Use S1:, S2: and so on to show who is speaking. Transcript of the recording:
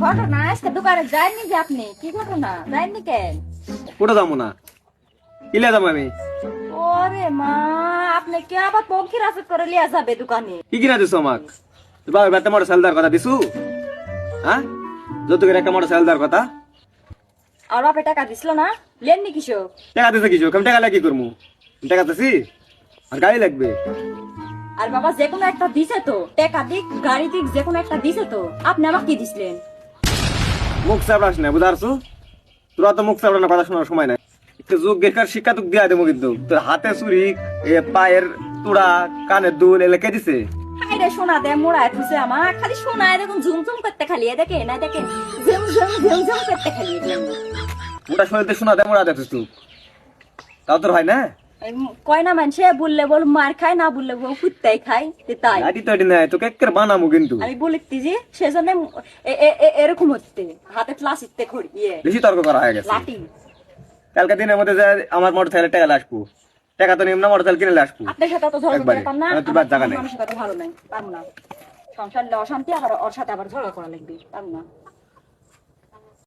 S1: ঘটনা আজকে দোকানে যাননি যে আপনি? কি ঘটনা, যাননি কেন?
S2: কোটা যাবো না, কিলে যাবো আমি?
S1: ওরে মা, আপনি কে আবার পক্ষী রাসে করে লিয়া যাবে দোকানে?
S2: কি কিনা দিছো আমাক? বাবা বেতে মোটর সাইকেল দেওয়ার কথা দিছু? হ্যাঁ, যৌতুকের একটা মোটর সাইকেল দেওয়ার কথা।
S1: আর বাপে টাকা দিছিল না, লেননি কিসব?
S2: টাকা দিছে কিছু, আমি টাকা লাগে কি করবো? টাকা দিছি আর গাড়ি লাগবে।
S1: আর বাবা যে কোনো একটা দিছে তো, টাকা দিক গাড়ি দিক যে কোনো একটা দিছে তো, আপনি আমাকে কি দিছিলেন?
S2: মুখ চাপড়াস না, বুঝারছু? তোরা তো মুখ চাপড়ানোর কথা শোনার সময় নাই। একটু যোগ্যের শিক্ষা তোকে দিয়া দেবো কিন্তু। তোর হাতে চুরি, পায়ের তুড়া, কানের দুল এলে কে দিছে?
S1: হাইরে সোনা দে মোড়ায় থুছে আমার, খালি সোনায় দেখুন ঝুমঝুম করতে খালি, দেখে না দেখেন ঝুমঝুম ঝুমঝুম করতে খালি।
S2: ওটা শরীরতে শোনা দেয় মোড়া দেখছিস তুই, তাও তোর হয় না?
S1: কয় না মানুষে বললে বল মার খায়, না বললে বল কুত্তাই খায়, তাই
S2: লাঠি তো এটি নাই, তোকে একের বানামো কিন্তু।
S1: আমি বলিতে যে সেজন্য এরকম হচ্ছে হাতে ক্লাস ইতে খড়ি
S2: বেশি তর্ক করা হয়ে গেছে।
S1: লাঠি।
S2: কালকে দিনের মধ্যে যে আমার মোটর সাইকেল টাকা আসবো, টাকা তো নিম না, মোটর সাইকেল কিনে আসবো।
S1: আপনার সাথে তো ঝগড়া
S2: একবারে।
S1: করতাম না,
S2: আমার তো বাদ জায়গা নাই।
S1: মানুষের কথা ভালো নাই, পারবো না। সংসার অশান্তি, আবার ওর সাথে আবার ঝগড়া করা লাগবে, পারবো না।